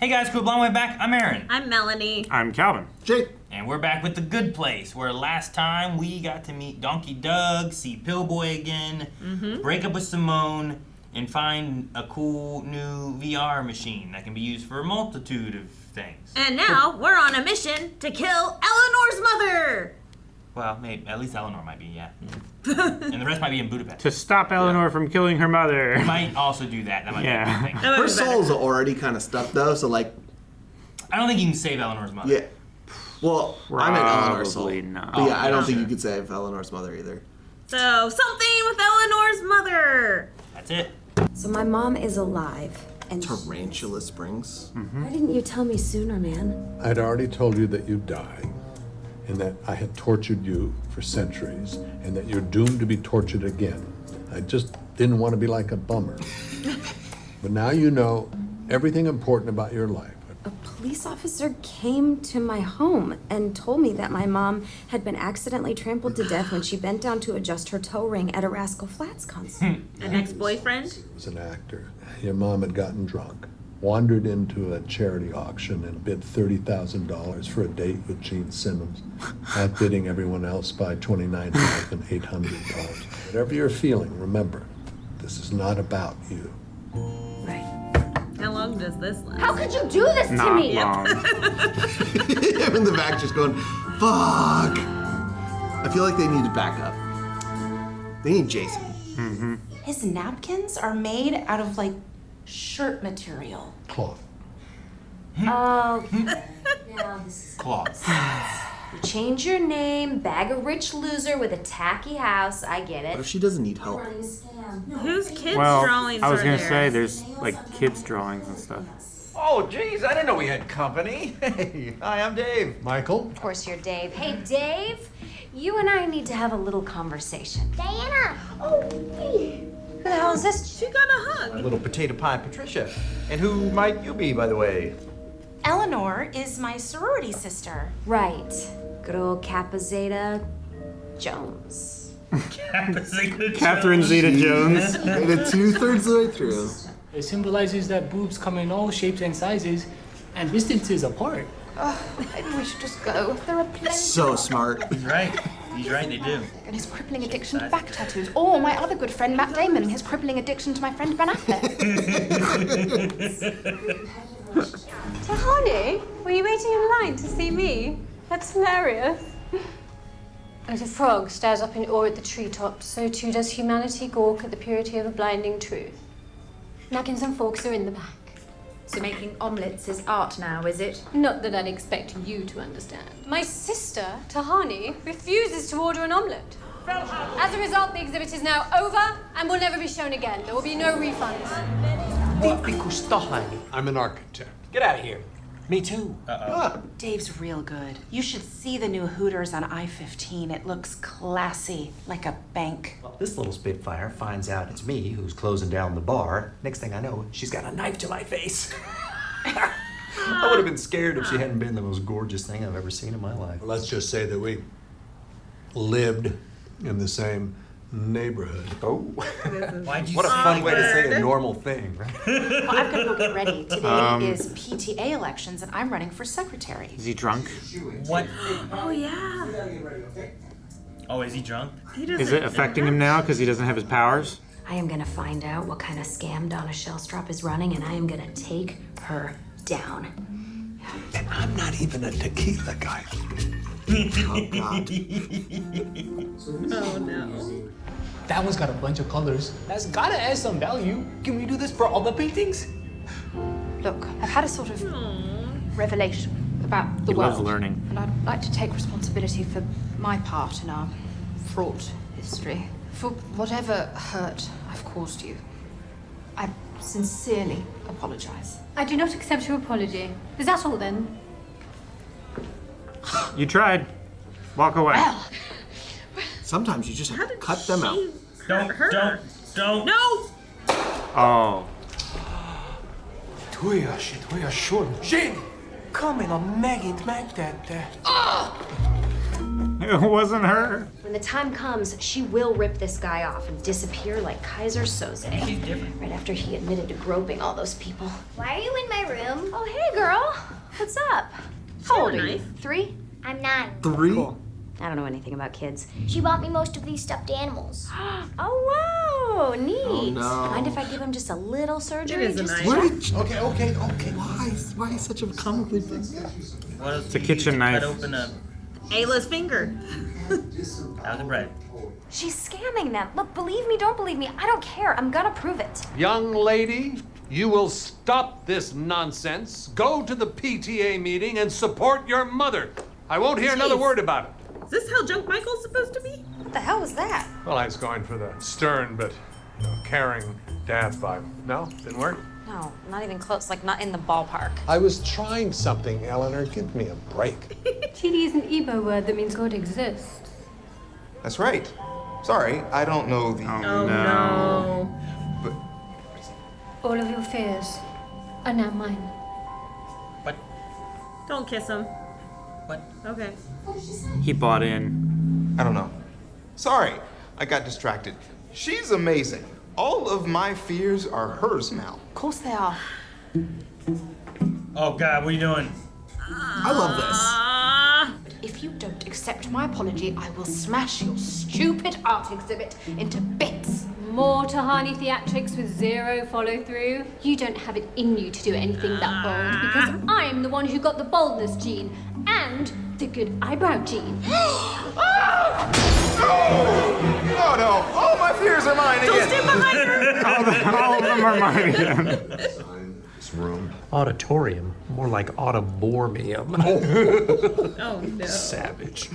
Hey guys, cool blonde way back. I'm Aaron. I'm Melanie. I'm Calvin. Jake. And we're back with The Good Place, where last time we got to meet Donkey Doug, see Pillboy again, break up with Simone, and find a cool new VR machine that can be used for a multitude of things. And now we're on a mission to kill Eleanor's mother. Well, maybe at least Eleanor might be, yeah. And the rest might be in Budapest. To stop Eleanor from killing her mother. We might also do that. That might be a good thing. Her soul's already kind of stuck though, so like. I don't think you can save Eleanor's mother. Yeah. Well, I'm in Eleanor's soul. Probably not. But yeah, I don't think you could save Eleanor's mother either. So, something with Eleanor's mother. That's it. So my mom is alive, and Tarantula Springs. why didn't you tell me sooner, man? I'd already told you that you'd die, and that I had tortured you for centuries, and that you're doomed to be tortured again. I just didn't want to be like a bummer. But now you know everything important about your life. A police officer came to my home and told me that my mom had been accidentally trampled to death when she bent down to adjust her toe ring at a Rascal Flatts concert. An ex-boyfriend? He was an actor. Your mom had gotten drunk, wandered into a charity auction and bid $30,000 for a date with Gene Simmons, outbidding everyone else by $29,800. Whatever you're feeling, remember, this is not about you. Right. How long does this last? How could you do this to Not me? long. Him in the back just going, fuck. I feel like they need to back up. They need Jason. His napkins are made out of like shirt material. Cloth. Oh, now this is Claws. You change your name, bag a rich loser with a tacky house. I get What it. if she doesn't need help? Running a scam. Whose kids' Well, drawings I was are gonna there? say there's like kids' drawings and stuff. Oh, geez, I didn't know we had company. Hey, hi, I'm Dave. Michael? Of course you're Dave. Hey, Dave, you and I need to have a little conversation. Diana! Oh, hey. Who the hell is this? She got a hug. My little potato pie, Patricia. And who might you be, by the way? Eleanor is my sorority sister. Right. Good old Kappa Zeta Jones. Catherine Zeta-Jones. Made it 2/3 of the way through. It symbolizes that boobs come in all shapes and sizes and distances apart. Maybe we should just go. There are plenty. So smart. He's right. He's right, they do. And his crippling addiction to back tattoos. Or my other good friend Matt Damon and his crippling addiction to my friend Ben Affleck. Tahani, were you waiting in line to see me? That's hilarious. As a frog stares up in awe at the treetops, so too does humanity gawk at the purity of a blinding truth. Napkins and forks are in the back. So making omelettes is art now, is it? Not that I'd expect you to understand. My sister, Tahani, refuses to order an omelette. As a result, the exhibit is now over and will never be shown again. There will be no refunds. Tipikus Tahani. I'm an architect. Get out of here. Me too. Dave's real good. You should see the new Hooters on I-15. It looks classy, like a bank. Well, this little Spitfire finds out it's me who's closing down the bar. Next thing I know, she's got a knife to my face. I would have been scared if she hadn't been the most gorgeous thing I've ever seen in my life. Well, let's just say that we lived in the same neighborhood. Oh. Why'd you What a say fun way to say that? a normal thing, right? Well, I've got to go get ready. Today is PTA elections, and I'm running for secretary. Is he drunk? What? Oh, yeah. Oh, is he drunk? He doesn't Is it affecting him now because he doesn't have his powers? I am gonna find out what kind of scam Donna Shellstrop is running, and I am gonna take her down. And I'm not even a tequila guy. Oh, God. Oh, no. That one's got a bunch of colors. That's gotta add some value. Can we do this for all the paintings? Look, I've had a sort of revelation about the He loves world. learning. And I'd like to take responsibility for my part in our fraught history. For whatever hurt I've caused you. I sincerely apologize. I do not accept your apology. Is that all then? You tried. Walk away. Well, Sometimes you just have to cut them out. Don't. No! Oh. Tuya, short. Chidi! Kamila megint megtette. It wasn't her. When the time comes, she will rip this guy off and disappear like Kaiser Soze. She's different. Right after he admitted to groping all those people. Why are you in my room? Oh, hey, girl. What's up? How old are you? knife. 3? I'm 9. 3? Cool. I don't know anything about kids. She bought me most of these stuffed animals. Oh, wow. Neat. Oh, no. Mind if I give him just a little surgery? It is a Just knife. What did you, Okay. why such a comically big guy? What else? It's a kitchen knife. Cut open a Ayla's finger. out of bread. She's scamming them. Look, believe me, don't believe me. I don't care. I'm gonna prove it. Young lady, you will stop this nonsense, go to the PTA meeting, and support your mother. I won't hear another Jeez. word about it. Is this how Junk Michael's supposed to be? What the hell was that? Well, I was going for the stern but caring dad vibe. No? Didn't work? No, not even close. Like, not in the ballpark. I was trying something, Eleanor. Give me a break. Chidi is an Igbo word that means God exists. That's right. Sorry, I don't know the. Oh no. But All of your fears are now mine. What? Don't kiss him. What? Okay. He bought in. I don't know. Sorry, I got distracted. She's amazing. All of my fears are hers now. Of course they are. Oh God, what are you doing? I love this. If you don't accept my apology, I will smash your stupid art exhibit into bits. More Tahani theatrics with zero follow through. You don't have it in you to do anything that bold because I'm the one who got the boldness gene and the good eyebrow gene. Oh no! All my fears are mine Don't again. stand behind her. All of them are mine again. This room. Auditorium. More like audibormium. Oh no. Savage.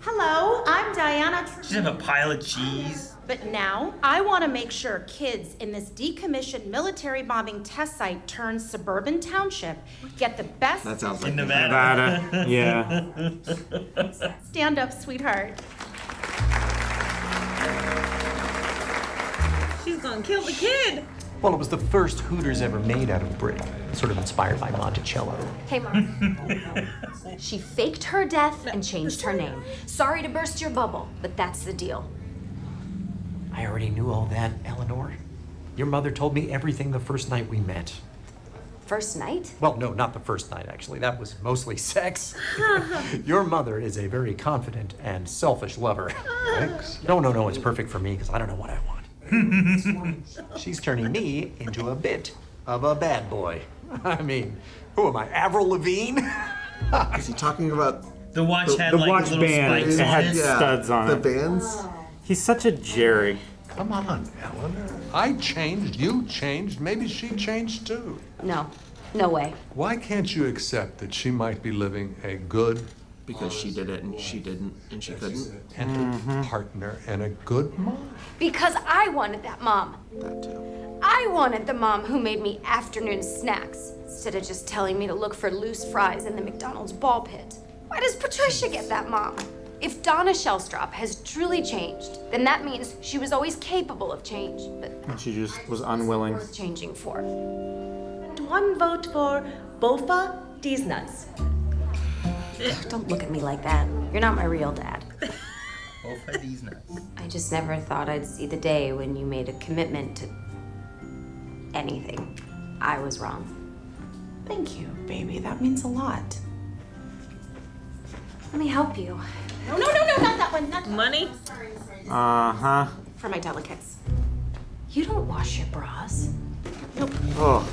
Hello, I'm Diana. She have a pile of cheese. But now I want to make sure kids in this decommissioned military bombing test site turned suburban township get the best. That sounds like In Nevada. Nevada. Yeah. Stand up, sweetheart. She's gonna kill the kid. Well, it was the first Hooters ever made out of brick. Sort of inspired by Monticello. Hey, Mom. She faked her death and changed her name. Sorry to burst your bubble, but that's the deal. I already knew all that, Eleanor. Your mother told me everything the first night we met. First night? Well, no, not the first night, actually. That was mostly sex. Your mother is a very confident and selfish lover. Thanks. No, it's perfect for me because I don't know what I want. She's turning me into a bit of a bad boy. I mean, who am I, Avril Lavigne? Is he talking about The watch had The like watch little band. spikes It on had it. studs on the it. bands? He's such a Jerry. Come on, Eleanor. I changed, you changed, maybe she changed too. No. No way. Why can't you accept that she might be living a good, Because she did it and she didn't and she couldn't. contented partner and a good mom? Because I wanted that mom. That too. I wanted the mom who made me afternoon snacks instead of just telling me to look for loose fries in the McDonald's ball pit. Why does Patricia get that mom? If Donna Shellstrop has truly changed, then that means she was always capable of change, but And she just was unwilling. worth changing for. One vote for Bofa these nuts. Don't look at me like that. You're not my real dad. Both of these nuts. I just never thought I'd see the day when you made a commitment to anything. I was wrong. Thank you, baby. That means a lot. Let me help you. No, not that one. Not Money? Uh-huh. for my delicates. You don't wash your bras. Oh.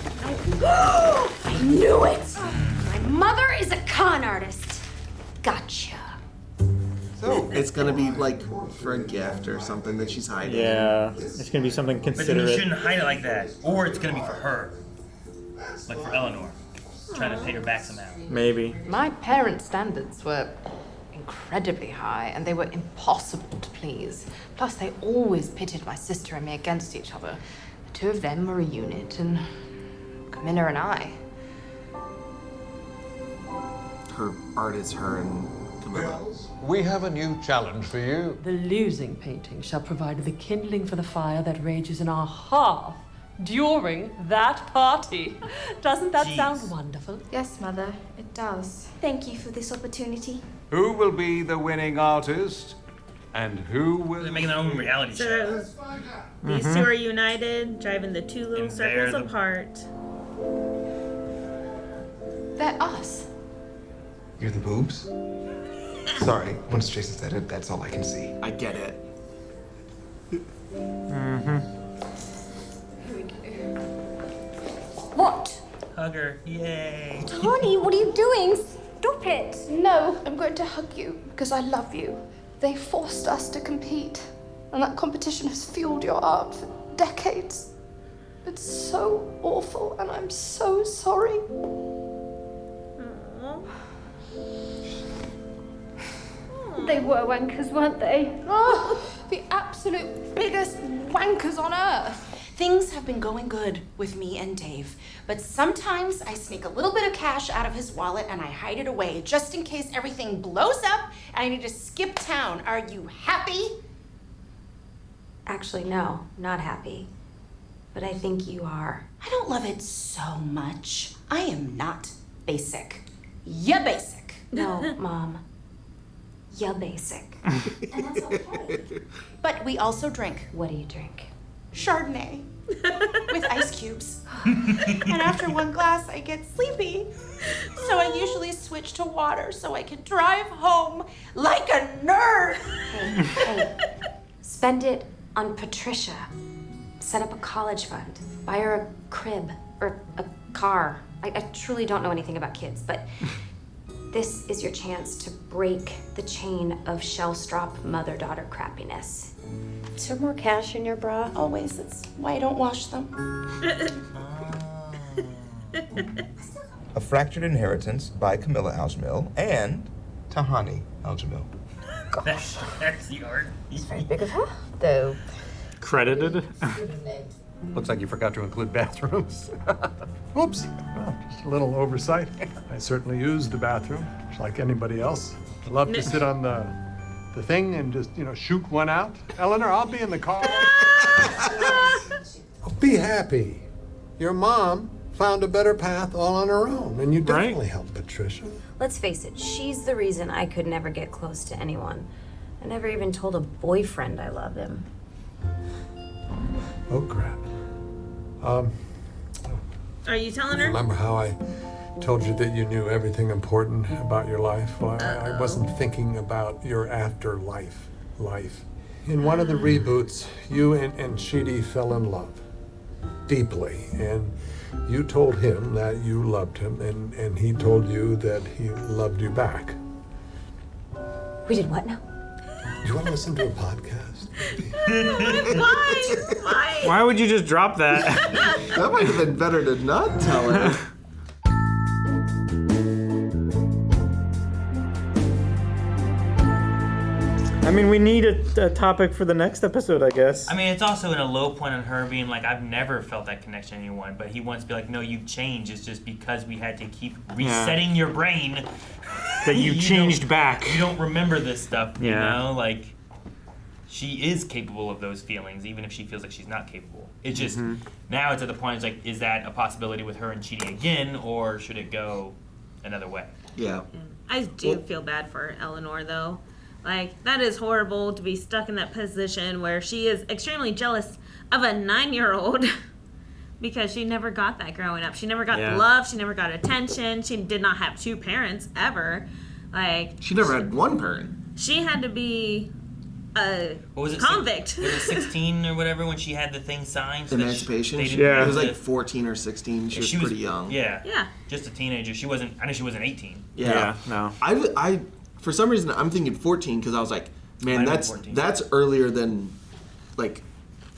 I knew it! My mother is a con artist. Gotcha. So it's gonna be like for a gift or something that she's hiding. Yeah. It's gonna be something But then you considerate. shouldn't hide it like that. Or it's gonna be for her. Like for Eleanor. Trying to pay her back somehow. Maybe. My parents' standards were incredibly high, and they were impossible to please. Plus, they always pitted my sister and me against each other. The two of them were a unit, and Camilla and I. Her art is her and Camilla. We have a new challenge for you. The losing painting shall provide the kindling for the fire that rages in our hearth during that party. Doesn't that Jeez. sound wonderful? Yes, Mother, it does. Thank you for this opportunity. Who will be the winning artist? And who will... They're making their own reality show. So these two are united, driving the two little And they're circles the- apart. They're us. You're the boobs? Sorry, once Jason said it, that's all I can see. I get it. What? Hug her. Yay. Tahani, what are you doing? Stop it. No, I'm going to hug you because I love you. They forced us to compete, and that competition has fueled your art for decades. It's so awful, and I'm so sorry. They were wankers, weren't they? Oh, the absolute biggest wankers on earth. Things have been going good with me and Dave, but sometimes I sneak a little bit of cash out of his wallet and I hide it away just in case everything blows up and I need to skip town. Are you happy? Actually, no, not happy. But I think you are. I don't love it so much. I am not basic. You're basic. No, Mom. You're basic. And that's okay. But we also drink. What do you drink? Chardonnay with ice cubes. And after one glass, I get sleepy. So I usually switch to water so I can drive home like a nerd. Hey, spend it on Patricia. Set up a college fund. Buy her a crib or a car. I truly don't know anything about kids, but this is your chance to break the chain of shell-strop mother-daughter crappiness. Is there more cash in your bra? Always. That's why I don't wash them. A Fractured Inheritance by Kamilah Algemill and Tahani Algemill. That's the art. It's very big of her, though. Credited? Looks like you forgot to include bathrooms. Oops. Well, just a little oversight. I certainly used the bathroom, just like anybody else. I love to sit on the thing and just, shoot one out. Eleanor, I'll be in the car. Be happy. Your mom found a better path all on her own, and you definitely helped Patricia. Let's face it, she's the reason I could never get close to anyone. I never even told a boyfriend I love him. Oh, crap. Are you telling her? Remember how I told you that you knew everything important about your life? Well, I wasn't thinking about your afterlife life. In one of the reboots, you and Chidi fell in love deeply, and you told him that you loved him, and he told you that he loved you back. We did what now? Do you want to listen to a podcast? Why? Why would you just drop that? That might have been better to not tell her. I mean, we need a topic for the next episode, I guess. I mean, it's also in a low point on her being like, I've never felt that connection to anyone. But he wants to be like, no, you've changed. It's just because we had to keep resetting your brain. That you changed back. You don't remember this stuff, you Yeah. know? Like, she is capable of those feelings, even if she feels like she's not capable. It's just, now it's at the point, it's like, is that a possibility with her and Chidi again, or should it go another way? Yeah. I do feel bad for Eleanor, though. Like, that is horrible to be stuck in that position where she is extremely jealous of a 9-year-old because she never got that growing up. She never got love. She never got attention. She did not have two parents ever. Like, She never had one parent. she had to be a What was it? convict. It was 16 or whatever when she had the thing signed. So Emancipation. That She they It was didn't like 14 or 16. She was pretty young. Yeah. Yeah. Just a teenager. She wasn't. I know she wasn't 18. Yeah. No. I for some reason I'm thinking 14 because I was like, man, Might have been 14. that's earlier than like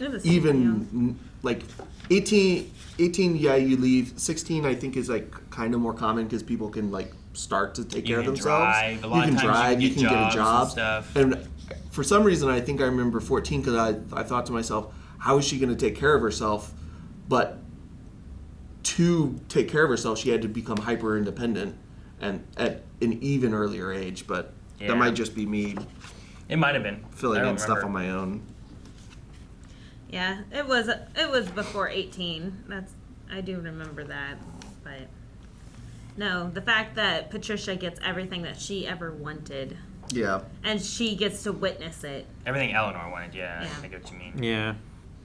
It was even like 18. Yeah, you leave. 16 I think is like kind of more common because people can like start to take care of can themselves. drive. A lot you of can times drive. you You can can get get a job. jobs and stuff. And for some reason I think I remember 14 because I thought to myself, how is she going to take care of herself? But to take care of herself, she had to become hyper independent and at an even earlier age. But Yeah. that might just be me It might have been. filling I in don't stuff remember. on my own. Yeah, it was before 18. I do remember that, but no, the fact that Patricia gets everything that she ever wanted. Yeah. And she gets to witness it. Everything Eleanor wanted, I get what you mean. Yeah.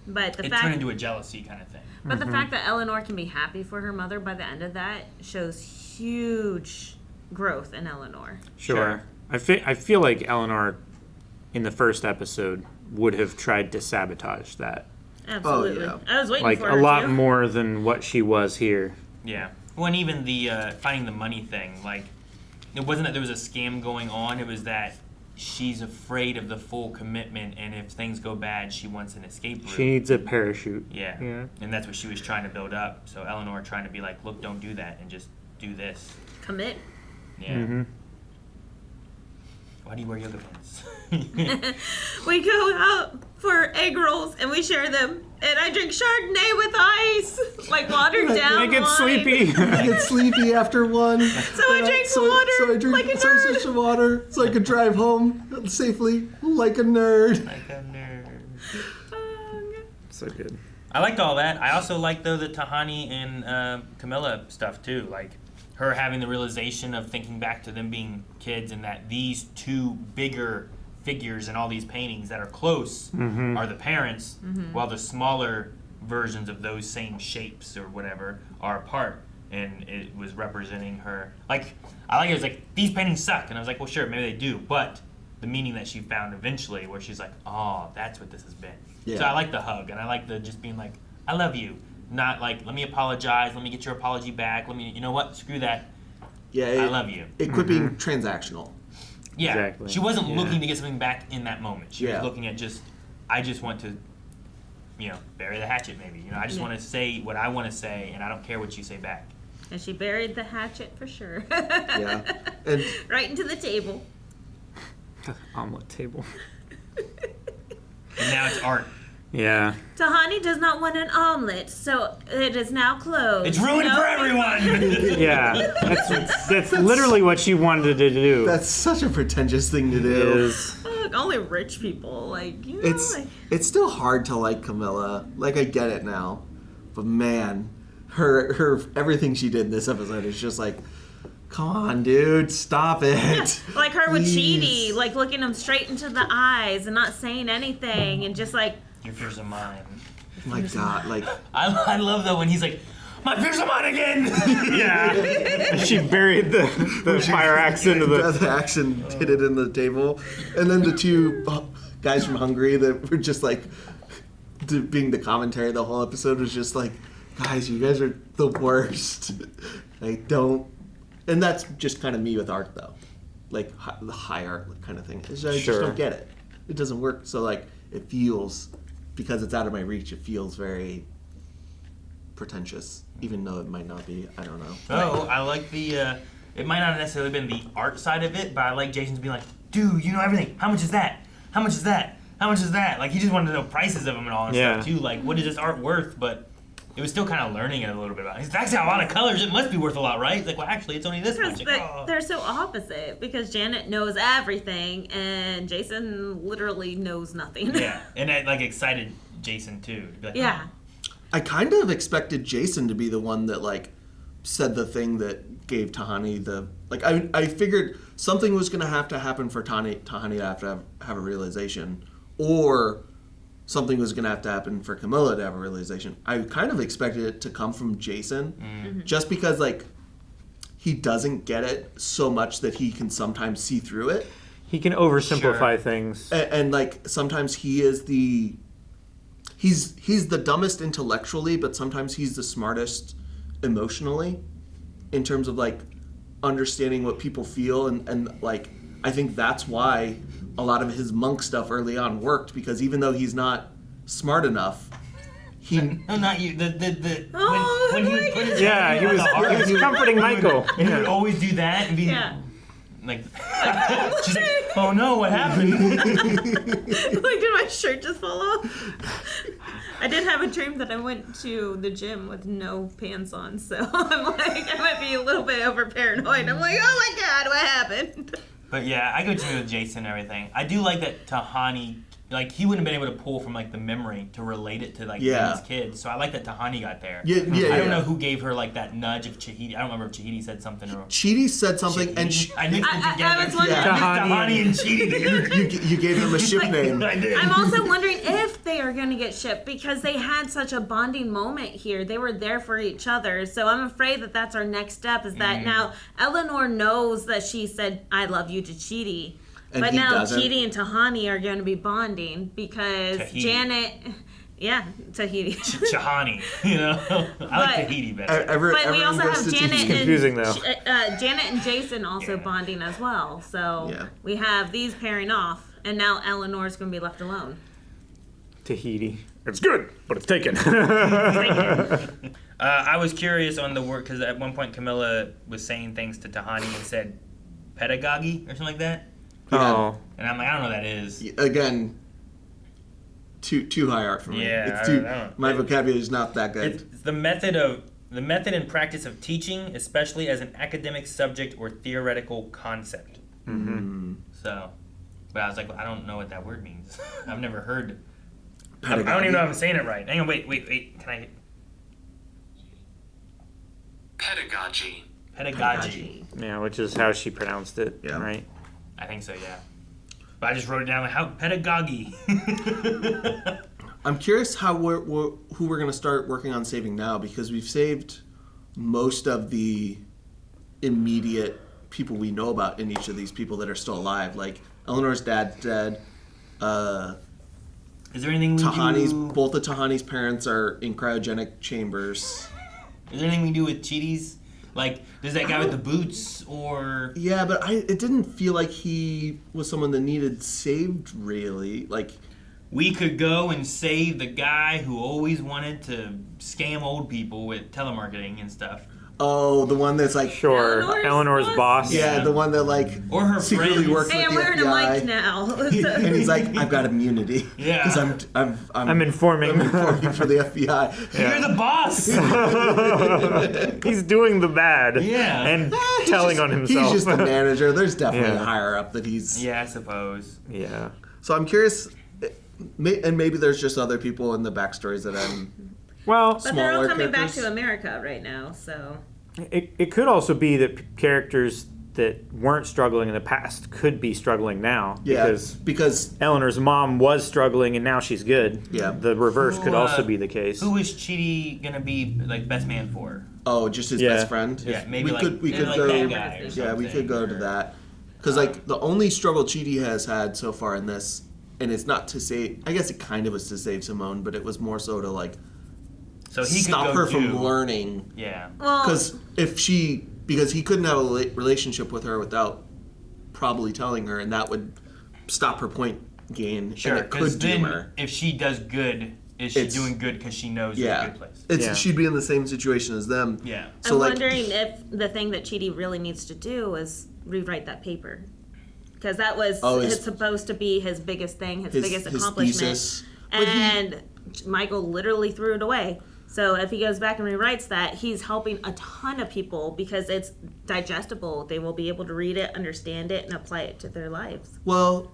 But it turned into a jealousy kind of thing. But the fact that Eleanor can be happy for her mother by the end of that shows huge growth in Eleanor. Sure. I feel like Eleanor, in the first episode, would have tried to sabotage that. Absolutely. Oh, I was waiting like for a her lot to. more than what she was here. Yeah. Well, and even the finding the money thing, like, it wasn't that there was a scam going on, it was that she's afraid of the full commitment, and if things go bad, she wants an escape route. She needs a parachute. Yeah. And that's what she was trying to build up. So Eleanor trying to be like, look, don't do that, and just do this. Commit. Yeah. Why do you wear yoga pants? We go out for egg rolls and we share them. And I drink Chardonnay with ice, like watered down I get wine. sleepy. I get sleepy after one. So I drink water So I drink like a nerd. such water so I could drive home safely like a nerd. Like a nerd. So good. I liked all that. I also liked, though, the Tahani and Kamilah stuff, too. Like, her having the realization of thinking back to them being kids and that these two bigger figures in all these paintings that are close are the parents, while the smaller versions of those same shapes or whatever are apart. And it was representing her. Like, I like it. It was like, these paintings suck. And I was like, well, sure, maybe they do. But the meaning that she found eventually, where she's like, oh, that's what this has been. Yeah. So I like the hug, and I like the just being like, I love you. Not like, let me apologize, let me get your apology back, let me, you know what, screw that. Yeah, I love you. It quit being transactional. Yeah, Exactly. she wasn't Yeah. looking to get something back in that moment. She Yeah. was looking at just, I just want to, bury the hatchet maybe. I just want to say what I want to say, and I don't care what you say back. And she buried the hatchet for sure. Yeah. And Right into the table. Omelet table. And now it's art. Yeah. Tahani does not want an omelet, so it is now closed. It's ruined for everyone! Yeah. That's literally what she wanted to do. that's such a pretentious thing to do. Is Look, only rich people, It's still hard to like Kamilah. Like, I get it now. But man, her everything she did in this episode is just like, come on, dude, stop it. like her with Please. Chidi, like looking him straight into the eyes and not saying anything, and just like, Your fears are mine. My God, like, I love though when he's like, my fears are mine again! yeah. She buried the fire axe into the. death axe and hit it in the table, and then the two guys from Hungary that were just like being the commentary the whole episode was just like, guys, you guys are the worst. Like, don't. And that's just kind of me with art, though. Like, the high art kind of thing. I just Sure. don't get it. It doesn't work. So, like, it feels, because it's out of my reach, it feels very pretentious, even though it might not be. I don't know. Oh, I like the, it might not have necessarily been the art side of it, but I like Jason's being like, dude, you know everything. How much is that? How much is that? How much is that? Like, he just wanted to know prices of them and all that stuff, too. Like, what is this art worth? But it was still kind of learning it a little bit about it. It's actually a lot of colors. It must be worth a lot, right? Like, well, actually, it's only this much. Like, oh. they're so opposite because Janet knows everything and Jason literally knows nothing. Yeah, and that, like, excited Jason, too. To be like, Yeah. I kind of expected Jason to be the one that, like, said the thing that gave Tahani the... Like, I figured something was going to happen for Tahani to have a realization, or something was going to happen for Kamilah to have a realization. I kind of expected it to come from Jason, just because, like, he doesn't get it so much that he can sometimes see through it. He can oversimplify things. And like, sometimes he is the... He's the dumbest intellectually, but sometimes he's the smartest emotionally, in terms of, like, understanding what people feel, and like, I think that's why a lot of his monk stuff early on worked, because even though he's not smart enough, he... No, not you. When he would put his Yeah, hand he on was- the heart, he was comforting Michael. And he would always do that and be like, she's like, oh no, what happened? Like, did my shirt just fall off? I did have a dream that I went to the gym with no pants on, so I'm like, I might be a little bit over paranoid. I'm like, oh my God, what happened? But yeah, I go to with Jason and everything. I do like that Tahani like he wouldn't have been able to pull from like the memory to relate it to like his kids. So I like that Tahani got there. I don't know who gave her like that nudge of Chahidi. I don't remember if Chahidi said something or Chidi said something, and I mixed it together. I was wondering Tahani and Chidi. You gave them a ship name. I did. I'm also wondering if they are going to get shipped because they had such a bonding moment here. They were there for each other. So I'm afraid that that's our next step is that now Eleanor knows that she said, I love you to Chidi. And but he now doesn't. Chidi and Tahani are going to be bonding because Tahidi. Janet... Yeah, Tahidi. Chahani, you know? I like Tahidi better. But we also have confusing, though. Janet and Jason also bonding as well. So we have these pairing off, and now Eleanor's going to be left alone. Tahiti. It's good, but it's taken. I was curious on the word, because at one point Camilla was saying things to Tahani and said pedagogy or something like that. Oh. And I'm like, I don't know what that is. Again, too high art for me. Yeah, It's I don't. My vocabulary is not that good. It's the method and practice of teaching, especially as an academic subject or theoretical concept. Mm-hmm. So, but I was like, well, I don't know what that word means. I've never heard. I Pedagogy. don't even know if I'm saying it right. Hang on, wait. Can I? Pedagogy. Yeah, which is how she pronounced it, right? I think so, yeah. But I just wrote it down like how pedagogy. I'm curious who we're going to start working on saving now, because we've saved most of the immediate people we know about in each of these people that are still alive. Like Eleanor's dad's dead. Is there anything we do? Both of Tahani's parents are in cryogenic chambers. Is there anything we do with Chidi's? Like, does that guy with the boots or? Yeah, but it didn't feel like he was someone that needed saved, really. Like, we could go and save the guy who always wanted to scam old people with telemarketing and stuff. Oh, the one that's like Eleanor's boss. Yeah, the one that like or her secretly friends. works Hey, with I'm the wearing FBI. a mic now. And he's like, I've got immunity. Yeah, because I'm informing. I'm informing for the FBI. You're the boss. He's doing the bad. Yeah, and telling on himself. He's just the manager. There's definitely a higher up that he's. Yeah, I suppose. Yeah. So I'm curious, and maybe there's just other people in the backstories that I'm. Well, but they're all coming back to America right now, so. It could also be that characters that weren't struggling in the past could be struggling now. Yeah, because Eleanor's mom was struggling and now she's good. Yeah. The reverse could also be the case. Who is Chidi gonna be like best man for? Oh, just his best friend. Yeah, maybe we could like go. that guy or Yeah, we something, could go to that. Because like the only struggle Chidi has had so far in this, and it's not to save. I guess it kind of was to save Simone, but it was more so to like. So he stop could go her from learning. Yeah. Because because he couldn't have a relationship with her without probably telling her, and that would stop her point gain. Sure, and it because could doom then her. if she does good, is she doing good because she knows it's a good place? She'd be in the same situation as them. Yeah. So I'm like, wondering if the thing that Chidi really needs to do is rewrite that paper. Because that was it's supposed to be his biggest thing, his biggest accomplishment. Thesis. And Michael literally threw it away. So if he goes back and rewrites that, he's helping a ton of people because it's digestible. They will be able to read it, understand it, and apply it to their lives. Well,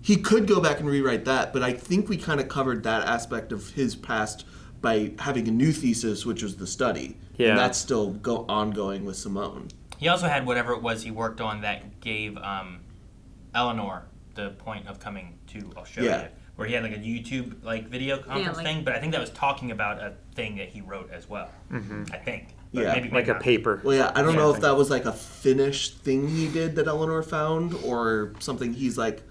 he could go back and rewrite that, but I think we kind of covered that aspect of his past by having a new thesis, which was the study. Yeah. And that's still ongoing with Simone. He also had whatever it was he worked on that gave Eleanor the point of coming to Australia. Yeah. Where he had like a YouTube like video conference thing, but I think that was talking about a thing that he wrote as well. I think. But Yeah. maybe Like a not. paper. Well, yeah, I don't know if that was like a finished thing he did that Eleanor found, or something he's like.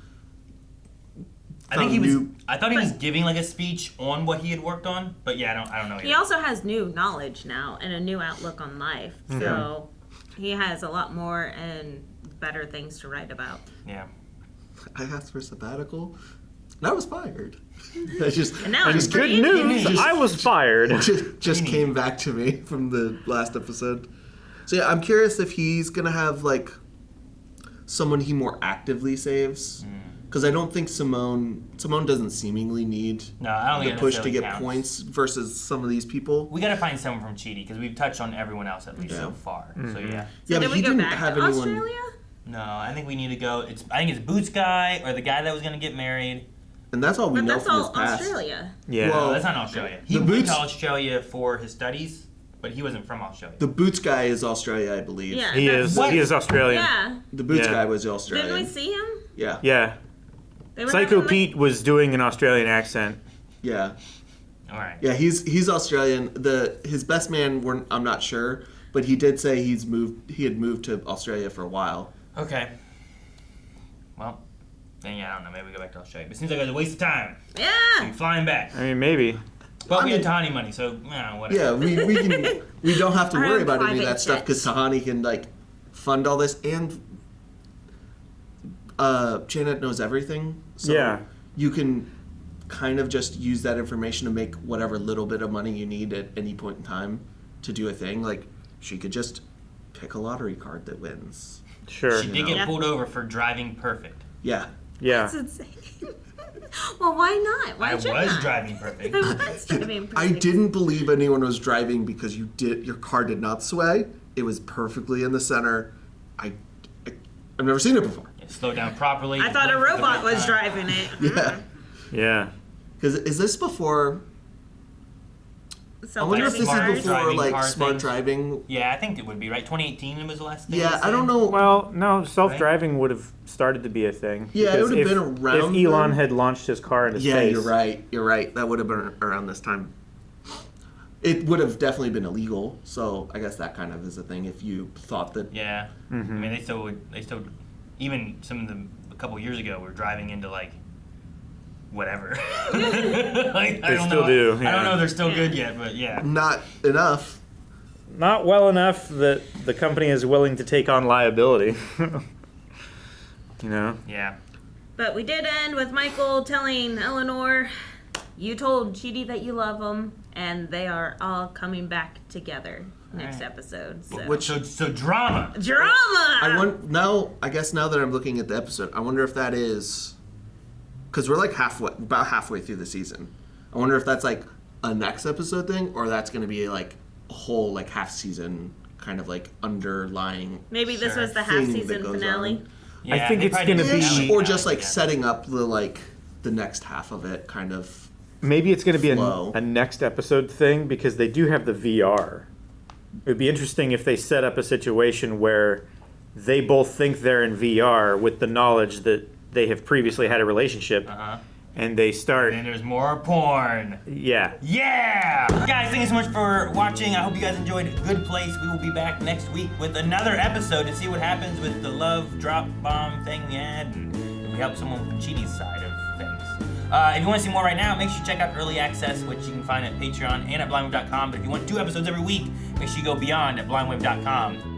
I think he was. I thought he was giving like a speech on what he had worked on, but yeah, I don't know. He also has new knowledge now and a new outlook on life. So he has a lot more and better things to write about. Yeah. I asked for sabbatical, and I was fired. I just good news. I was fired. Just came back to me from the last episode. So yeah, I'm curious if he's gonna have like someone he more actively saves. Because I don't think Simone doesn't seemingly need I don't think the push it to get counts. points versus some of these people. We got to find someone from Chidi because we've touched on everyone else at least so far. So yeah. So did we go back to Australia? No, I think we need to go. I think it's Boots guy or the guy that was gonna get married. And that's all we But know that's from his all past. Australia. Yeah. Well, No, that's not Australia. He the went Boots- to Australia for his studies, but he wasn't from Australia. The Boots guy is Australia, I believe. Yeah. He is. What? He is Australian. Yeah. The Boots Yeah. guy was Australian. Didn't we see him? Yeah. Yeah. They were Psycho having, Pete was doing an Australian accent. Yeah. All right. Yeah, he's Australian. His best man, I'm not sure, but he did say he had moved to Australia for a while. Okay. Well, then yeah, I don't know. Maybe we go back to Australia. But it seems like it was a waste of time. Yeah. I'm flying back. I mean, maybe. But I we had mean- Tahani money, so whatever. Yeah, we don't have to Our worry own about any of private that stuff jet. because Tahani can like fund all this, and Janet knows everything. So Yeah. you can kind of just use that information to make whatever little bit of money you need at any point in time to do a thing. Like she could just pick a lottery card that wins. Sure. She did get pulled over for driving perfect. Yeah. Yeah. That's insane. Well, why not? Why I should was not? driving perfect. I was driving perfect. I didn't believe anyone was driving because your car did not sway. It was perfectly in the center. I've never seen it before. Yeah, slow down properly. I thought a robot was driving it. Yeah. Yeah. Because is this before? I wonder if this Self-driving is cars? before like car smart things. driving. Yeah, I think it would be right. 2018 it was the last thing. Yeah, I don't know. Well, no, self-driving would have started to be a thing. Yeah, it Because would have if- been around If Elon then. had launched his car into Yeah, space. you're right. You're right. That would have been around this time. It would have definitely been illegal. So I guess that kind of is a thing. If you thought that. Yeah. Mm-hmm. I mean, they still, even some of them a couple years ago were driving into like, whatever. Like, They still do, I yeah. don't know if they're still good yet, but yeah. Not enough. Not well enough that the company is willing to take on liability. You know? Yeah. But we did end with Michael telling Eleanor, you told Chidi that you love him, and they are all coming back together next episode. So. So drama. Drama! I guess now that I'm looking at the episode, I wonder if that is. Because we're like about halfway through the season. I wonder if that's like a next episode thing, or that's going to be like a whole like half season kind of like underlying. Maybe this was the half thing that season goes finale. on. Yeah, I think they it's probably going to didn't be... have Or just like setting up the next half of it, kind of. Maybe it's going to be flow. a next episode thing because they do have the VR. It would be interesting if they set up a situation where they both think they're in VR with the knowledge that they have previously had a relationship, and they start. And there's more porn. Yeah. Yeah! Guys, thank you so much for watching. I hope you guys enjoyed Good Place. We will be back next week with another episode to see what happens with the love drop bomb thing we had, and if we help someone from Chidi's side of things. If you want to see more right now, make sure you check out Early Access, which you can find at Patreon and at blindwave.com. But if you want 2 episodes every week, make sure you go beyond at blindwave.com.